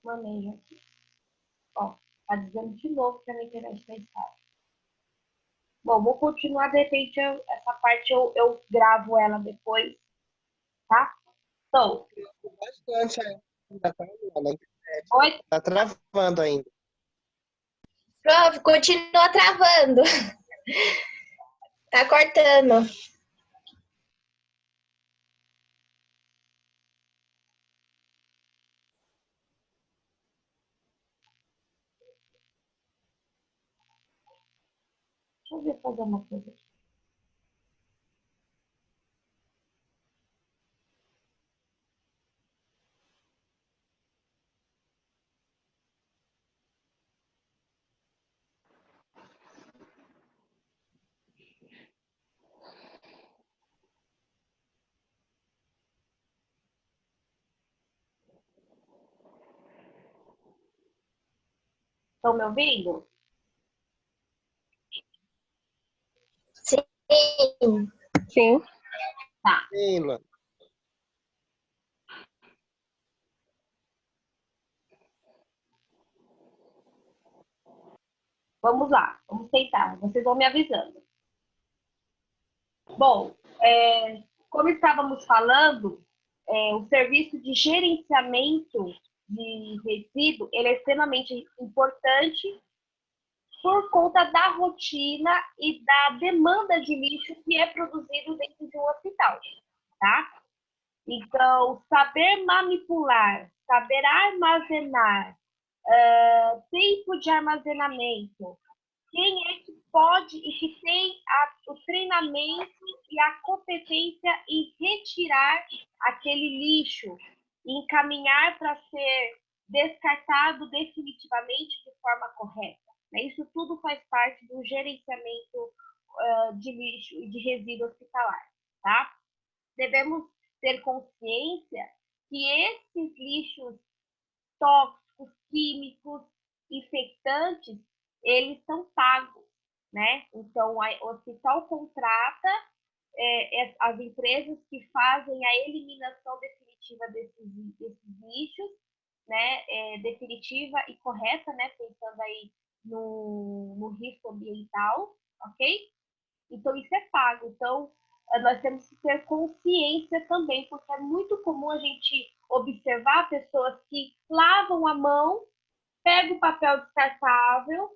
manejo aqui. Ó, tá dizendo de novo que a minha internet está estável. Bom, vou continuar, de repente, essa parte eu gravo ela depois, tá? Então, Bastante ainda, tá, na internet. oi? Tá travando ainda. Prof, continua travando. Tá cortando. Deixa eu ver fazer uma coisa aqui. Estão me ouvindo? Sim. Sim. Tá. Sim, Luana. Vamos lá, vamos tentar. Vocês vão me avisando. Bom, como estávamos falando, o serviço de gerenciamento de resíduo ele é extremamente importante por conta da rotina e da demanda de lixo que é produzido dentro de um hospital, tá? Então, saber manipular, saber armazenar, tempo de armazenamento, quem é que pode e que tem o treinamento e a competência em retirar aquele lixo e encaminhar para ser descartado definitivamente de forma correta. Isso tudo faz parte do gerenciamento de lixo e de resíduo hospitalar, tá? Devemos ter consciência que esses lixos tóxicos, químicos, infectantes, eles são pagos, né? Então, o hospital contrata as empresas que fazem a eliminação definitiva desses lixos, né? Definitiva e correta, né? Pensando aí no risco ambiental, ok? Então, isso é pago. Então, nós temos que ter consciência também, porque é muito comum a gente observar pessoas que lavam a mão, pegam o papel descartável,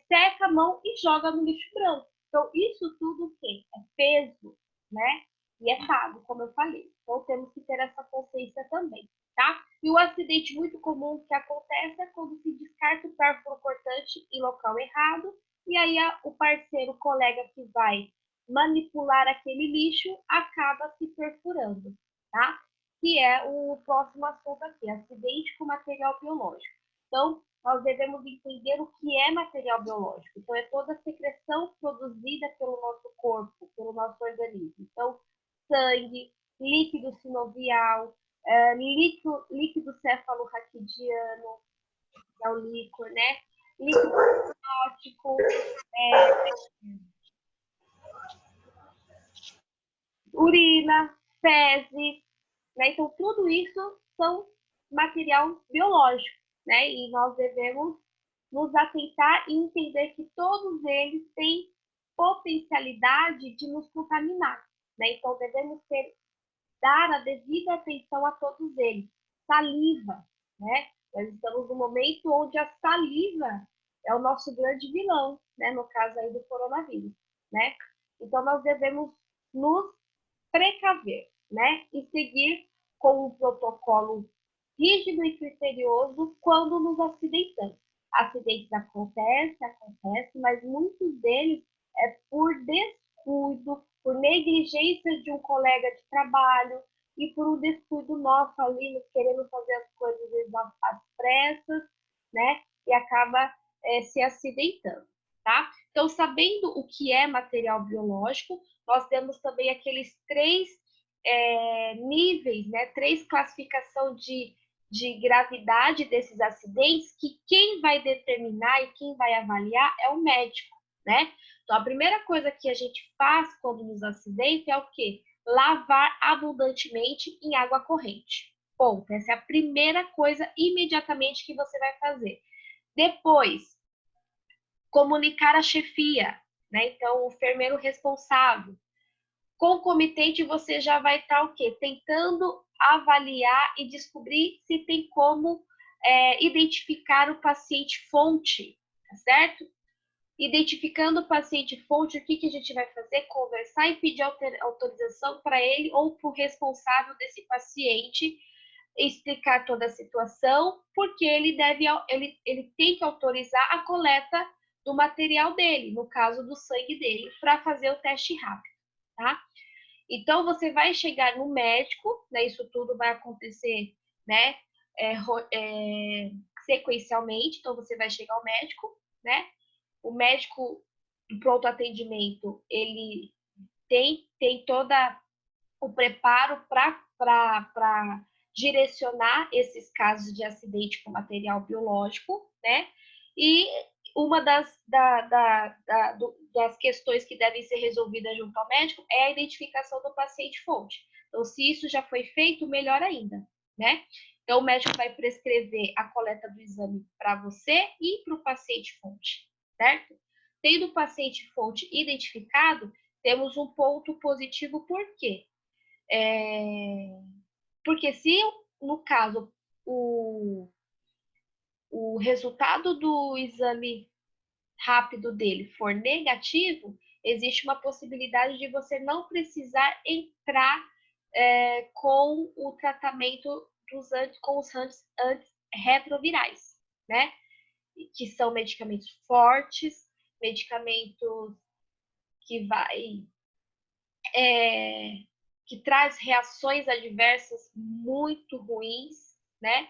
seca a mão e joga no lixo branco. Então, isso tudo o quê? É peso, né? E é pago, como eu falei. Então, temos que ter essa consciência também, tá? E o acidente muito comum que acontece é quando se descarta o pérfuro cortante em local errado, e aí o parceiro, o colega que vai manipular aquele lixo acaba se perfurando, tá? Que é o próximo assunto aqui, acidente com material biológico. Então, nós devemos entender o que é material biológico. Então, é toda a secreção produzida pelo nosso corpo, pelo nosso organismo. Então, sangue, líquido sinovial, líquido cefalorraquidiano, que é o líquor, né? Líquido óptico, urina, fezes, né? Então, tudo isso são material biológico, né? E nós devemos nos atentar e entender que todos eles têm potencialidade de nos contaminar, né? Então, devemos dar a devida atenção a todos eles. Saliva, né? Nós estamos no momento onde a saliva é o nosso grande vilão, né? No caso aí do coronavírus, né? Então, nós devemos nos precaver, né? E seguir com um protocolo rígido e criterioso quando nos acidentamos. Acidentes acontecem, mas muitos deles é por descuido, por negligência de um colega de trabalho e por um descuido nosso ali, querendo fazer as coisas às pressas, né? E acaba se acidentando, tá? Então, sabendo o que é material biológico, nós temos também aqueles três níveis, né? Três classificações de gravidade desses acidentes, que quem vai determinar e quem vai avaliar é o médico, né? Então, a primeira coisa que a gente faz quando nos acidenta é o quê? Lavar abundantemente em água corrente, Ponto. Essa é a primeira coisa imediatamente que você vai fazer. Depois, comunicar a chefia, né? Então, o enfermeiro responsável. Concomitante, você já vai estar o quê? Tentando avaliar e descobrir se tem como identificar o paciente fonte, tá certo? Identificando o paciente fonte, o que a gente vai fazer? Conversar e pedir autorização para ele ou para o responsável desse paciente explicar toda a situação, porque ele tem que autorizar a coleta do material dele, no caso do sangue dele, para fazer o teste rápido, tá? Então, você vai chegar no médico, né? Isso tudo vai acontecer, né? Sequencialmente. Então, você vai chegar ao médico, né? O médico do pronto atendimento, ele tem toda o preparo para direcionar esses casos de acidente com material biológico, né? E uma das questões que devem ser resolvidas junto ao médico é a identificação do paciente-fonte. Então, se isso já foi feito, melhor ainda, né? Então, o médico vai prescrever a coleta do exame para você e para o paciente-fonte, certo? Tendo o paciente-fonte identificado, temos um ponto positivo, por quê? Porque se, no caso, o resultado do exame rápido dele for negativo, existe uma possibilidade de você não precisar entrar com o tratamento com os antirretrovirais, né? Que são medicamentos fortes, medicamentos que que traz reações adversas muito ruins, né?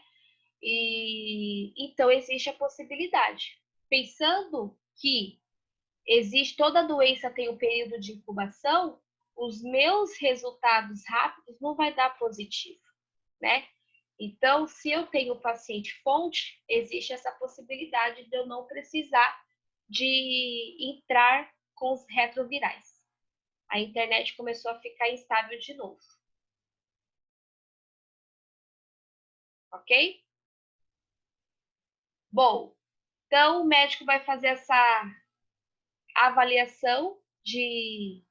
E então existe a possibilidade. Pensando que toda doença tem um período de incubação, os meus resultados rápidos não vai dar positivo, né? Então, se eu tenho paciente fonte, existe essa possibilidade de eu não precisar de entrar com os retrovirais. A internet começou a ficar instável de novo. Ok? Bom, então o médico vai fazer essa avaliação de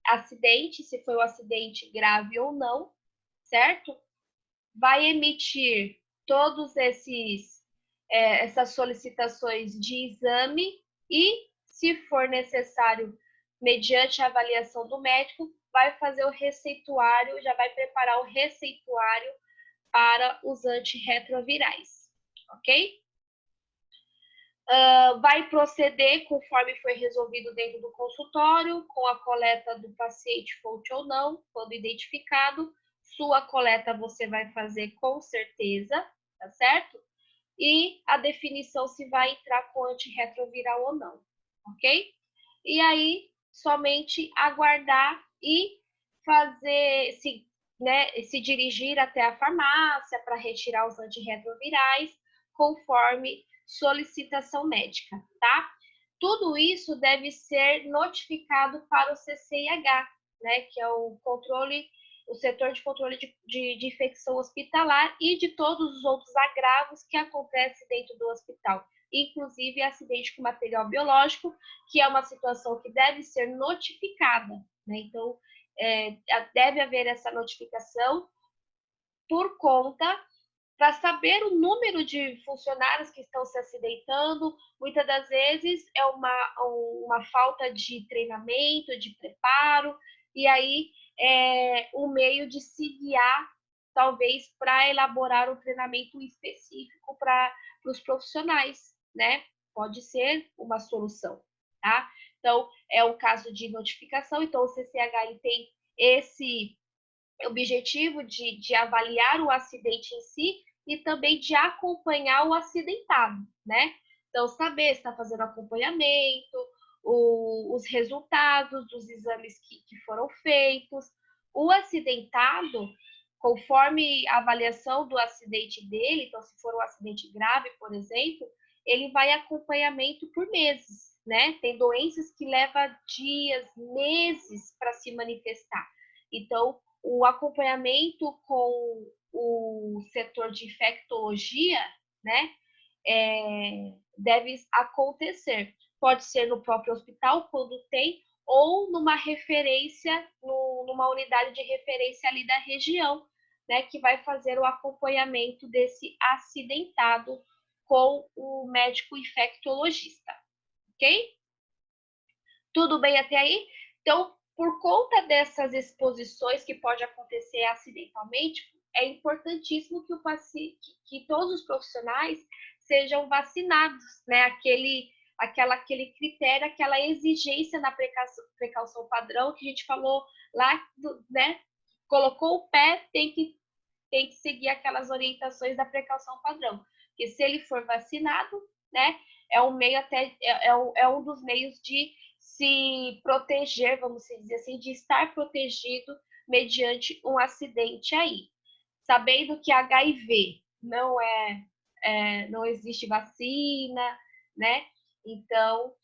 acidente, se foi um acidente grave ou não, certo? Vai emitir todos essas solicitações de exame e, se for necessário, mediante a avaliação do médico, vai fazer o receituário, já vai preparar o receituário para os antirretrovirais, ok? Vai proceder conforme foi resolvido dentro do consultório, com a coleta do paciente fonte ou não, quando identificado. Sua coleta você vai fazer com certeza, tá certo? E a definição se vai entrar com antirretroviral ou não, ok? E aí, somente aguardar e se dirigir até a farmácia para retirar os antirretrovirais, conforme solicitação médica, tá? Tudo isso deve ser notificado para o CCIH, né, que é o setor de controle de infecção hospitalar e de todos os outros agravos que acontecem dentro do hospital, inclusive acidente com material biológico, que é uma situação que deve ser notificada, né? Então, deve haver essa notificação por conta para saber o número de funcionários que estão se acidentando. Muitas das vezes é uma falta de treinamento, de preparo, e aí é um meio de se guiar, talvez, para elaborar um treinamento específico para os profissionais, né? Pode ser uma solução, tá? Então, é um caso de notificação, então o CCH ele tem esse objetivo de avaliar o acidente em si e também de acompanhar o acidentado, né? Então, saber se está fazendo acompanhamento, os resultados dos exames que foram feitos. O acidentado, conforme a avaliação do acidente dele, então, se for um acidente grave, por exemplo, ele vai acompanhamento por meses, né? Tem doenças que levam dias, meses para se manifestar. Então, o acompanhamento com o setor de infectologia, né, deve acontecer. Pode ser no próprio hospital, quando tem, ou numa referência, numa unidade de referência ali da região, né, que vai fazer o acompanhamento desse acidentado com o médico infectologista, ok? Tudo bem até aí? Então, por conta dessas exposições que pode acontecer acidentalmente, é importantíssimo que todos os profissionais sejam vacinados, né? Aquele critério, aquela exigência na precaução padrão que a gente falou lá, né? Colocou o pé, tem que seguir aquelas orientações da precaução padrão. Porque se ele for vacinado, né? É um meio até é um dos meios de se proteger, vamos dizer assim, de estar protegido mediante um acidente aí. Sabendo que HIV não existe vacina, né? Então,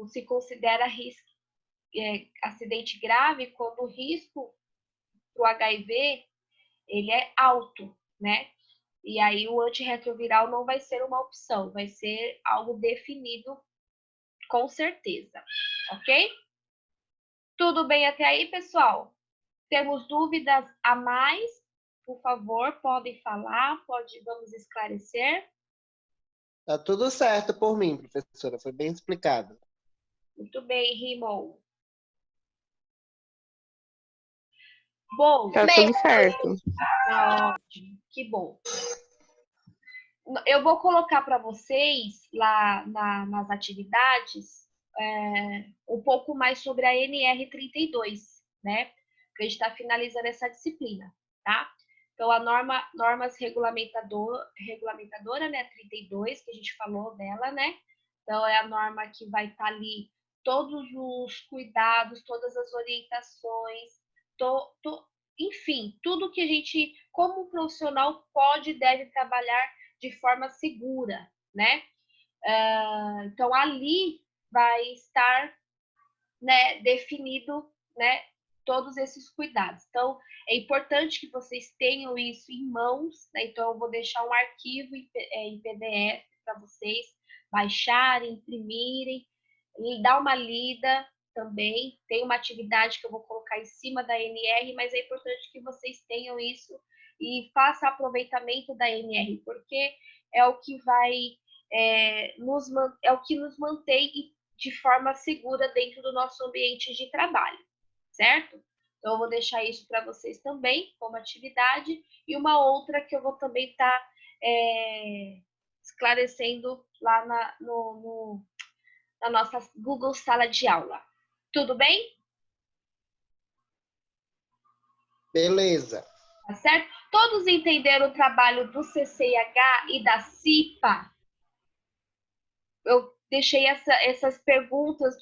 se considera acidente grave quando o risco para o HIV ele é alto, né? E aí o antirretroviral não vai ser uma opção, vai ser algo definido com certeza, ok? Tudo bem até aí, pessoal? Temos dúvidas a mais? Por favor, podem falar, vamos esclarecer. Tá tudo certo por mim, professora. Foi bem explicado. Muito bem, Rimon. Bom, Tá tudo certo. ótimo, que bom. Eu vou colocar para vocês lá nas atividades um pouco mais sobre a NR32, né? Porque a gente está finalizando essa disciplina, tá? Então, a normas regulamentadora, né? 32, que a gente falou dela, né? Então, é a norma que vai estar ali todos os cuidados, todas as orientações, enfim, tudo que a gente, como profissional, pode e deve trabalhar de forma segura, né? Então, ali vai estar, né, definido, né, todos esses cuidados. Então, é importante que vocês tenham isso em mãos, né? Então, eu vou deixar um arquivo em PDF para vocês baixarem, imprimirem, e dar uma lida também. Tem uma atividade que eu vou colocar em cima da NR, mas é importante que vocês tenham isso e façam aproveitamento da NR, porque é o que nos mantém de forma segura dentro do nosso ambiente de trabalho, certo? Então, eu vou deixar isso para vocês também, como atividade, e uma outra que eu vou também estar esclarecendo lá na nossa Google Sala de Aula. Tudo bem? Beleza. Tá certo? Todos entenderam o trabalho do CCIH e da CIPA? Eu deixei essas perguntas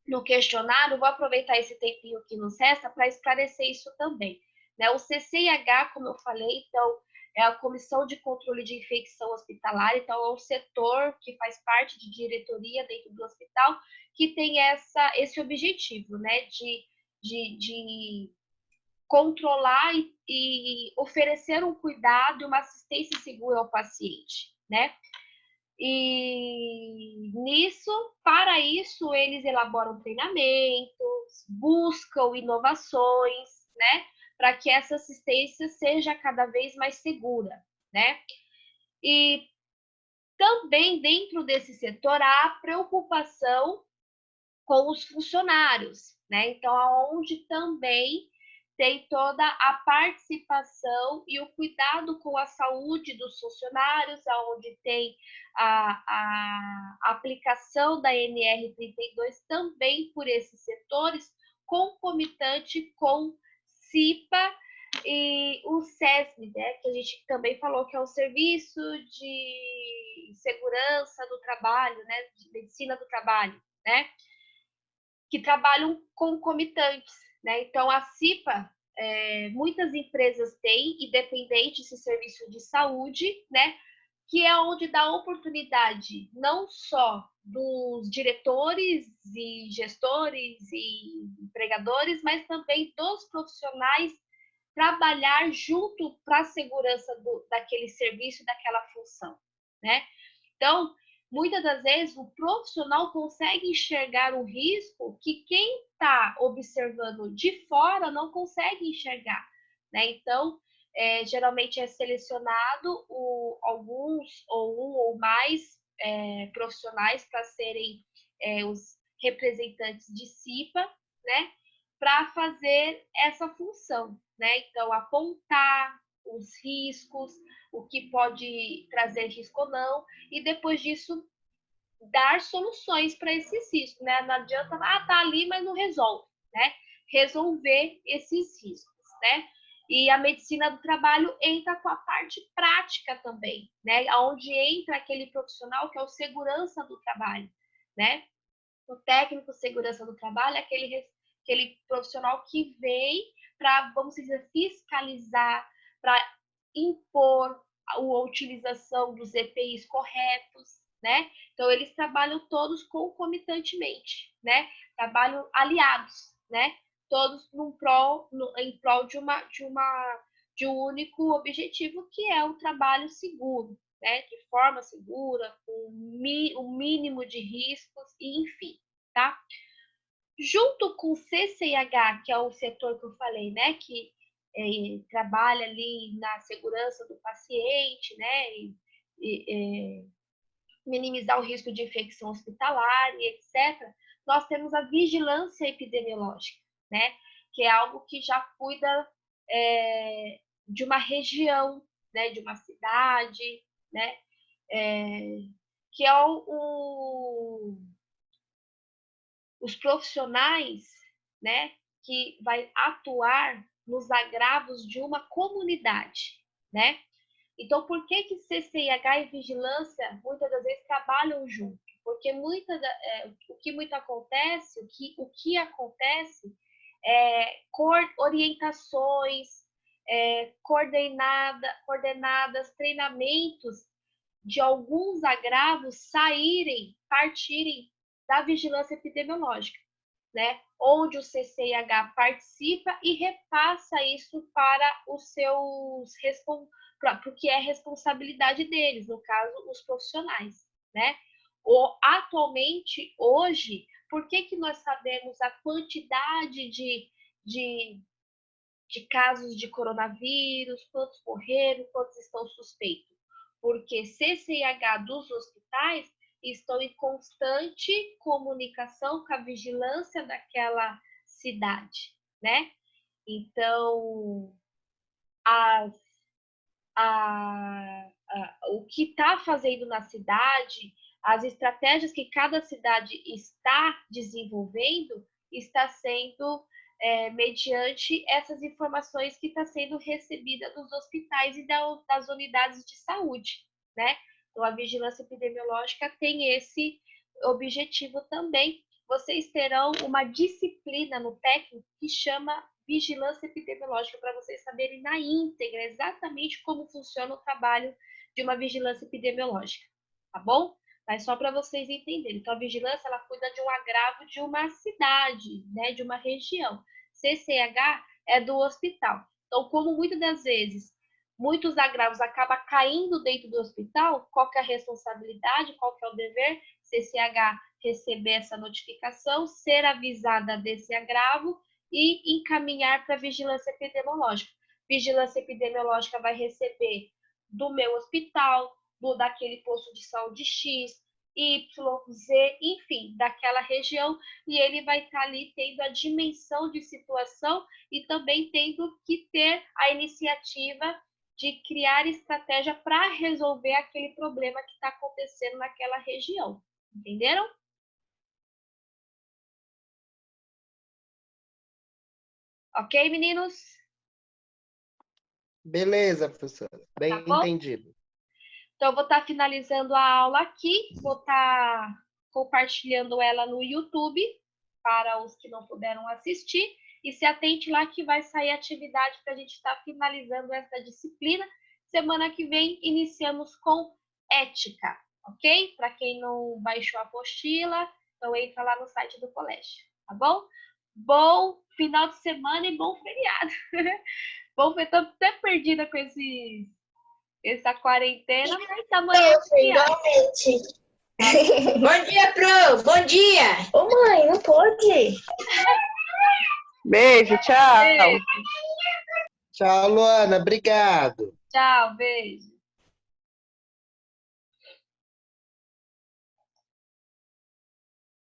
no questionário, vou aproveitar esse tempinho que nos resta para esclarecer isso também, né? O CCIH, como eu falei, então, é a Comissão de Controle de Infecção Hospitalar, então é um setor que faz parte de diretoria dentro do hospital, que tem esse objetivo, né, de controlar e oferecer um cuidado e uma assistência segura ao paciente, né? E para isso, eles elaboram treinamentos, buscam inovações, né? Para que essa assistência seja cada vez mais segura, né? E também dentro desse setor há a preocupação com os funcionários, né? Então, aonde também tem toda a participação e o cuidado com a saúde dos funcionários, aonde tem a aplicação da NR32 também por esses setores, concomitante com CIPA e o SESM, né, que a gente também falou que é o Serviço de Segurança do Trabalho, né, de Medicina do Trabalho, né, que trabalham concomitantes, né? Então, a CIPA, muitas empresas têm, independente de serviço de saúde, né? Que é onde dá oportunidade não só dos diretores e gestores e empregadores, mas também dos profissionais trabalhar junto para a segurança daquele serviço, daquela função, né? Então, muitas das vezes, o profissional consegue enxergar o risco que quem está observando de fora não consegue enxergar, né? Então, geralmente é selecionado alguns ou um ou mais profissionais para serem os representantes de CIPA, né? Para fazer essa função, né? Então, apontar os riscos, o que pode trazer risco ou não, e depois disso dar soluções para esses riscos, né? Não adianta, tá ali, mas não resolve, né? Resolver esses riscos, né? E a medicina do trabalho entra com a parte prática também, né? Onde entra aquele profissional que é o segurança do trabalho, né? O técnico de segurança do trabalho é aquele profissional que vem para, vamos dizer, fiscalizar, para impor a utilização dos EPIs corretos, né? Então, eles trabalham todos concomitantemente, né? Trabalham aliados, né? Todos em prol de um único objetivo, que é o trabalho seguro, né? De forma segura, com o mínimo de riscos, e enfim, tá? Junto com o CCIH, que é o setor que eu falei, né? Que trabalha ali na segurança do paciente, né? E minimizar o risco de infecção hospitalar e etc. Nós temos a vigilância epidemiológica, né? Que é algo que já cuida de uma região, né? De uma cidade, né? Que é os profissionais, né? Que vai atuar nos agravos de uma comunidade, né? Então, por que CCIH e vigilância muitas das vezes trabalham junto? Porque o que muito acontece, o que acontece é orientações, coordenadas, treinamentos de alguns agravos partirem da vigilância epidemiológica, né? Onde o CCIH participa e repassa isso para os seus porque é responsabilidade deles, no caso, os profissionais, né? Atualmente, hoje, por que nós sabemos a quantidade de casos de coronavírus, quantos morreram, quantos estão suspeitos? Porque CCIH dos hospitais estão em constante comunicação com a vigilância daquela cidade, né? Então, o que está fazendo na cidade, as estratégias que cada cidade está desenvolvendo, está sendo mediante essas informações que está sendo recebida dos hospitais e das unidades de saúde, né? Então, a vigilância epidemiológica tem esse objetivo também. Vocês terão uma disciplina no técnico que chama vigilância epidemiológica, para vocês saberem na íntegra exatamente como funciona o trabalho de uma vigilância epidemiológica, tá bom? Mas só para vocês entenderem. Então, a vigilância, ela cuida de um agravo de uma cidade, né, de uma região. CCH é do hospital. Então, como muitas das vezes muitos agravos acabam caindo dentro do hospital, qual que é a responsabilidade, qual que é o dever? CCH receber essa notificação, ser avisada desse agravo e encaminhar para a vigilância epidemiológica. Vigilância epidemiológica vai receber do meu hospital, daquele posto de saúde X, Y, Z, enfim, daquela região, e ele vai estar ali tendo a dimensão de situação e também tendo que ter a iniciativa de criar estratégia para resolver aquele problema que está acontecendo naquela região. Entenderam? Ok, meninos? Beleza, professora. Bem entendido. Então, eu vou estar finalizando a aula aqui, vou estar compartilhando ela no YouTube para os que não puderam assistir. E se atente lá que vai sair atividade para a gente estar finalizando essa disciplina. Semana que vem iniciamos com ética, ok? Para quem não baixou a apostila, então entra lá no site do colégio, tá bom? Bom final de semana e bom feriado. Vamos ver, tô até perdida com essa quarentena, mas amanhã Nossa, igualmente. Bom dia, Pro! Bom dia! Ô, mãe, não pode. Beijo, tchau. Beijo. Tchau, Luana. Obrigado. Tchau, beijo.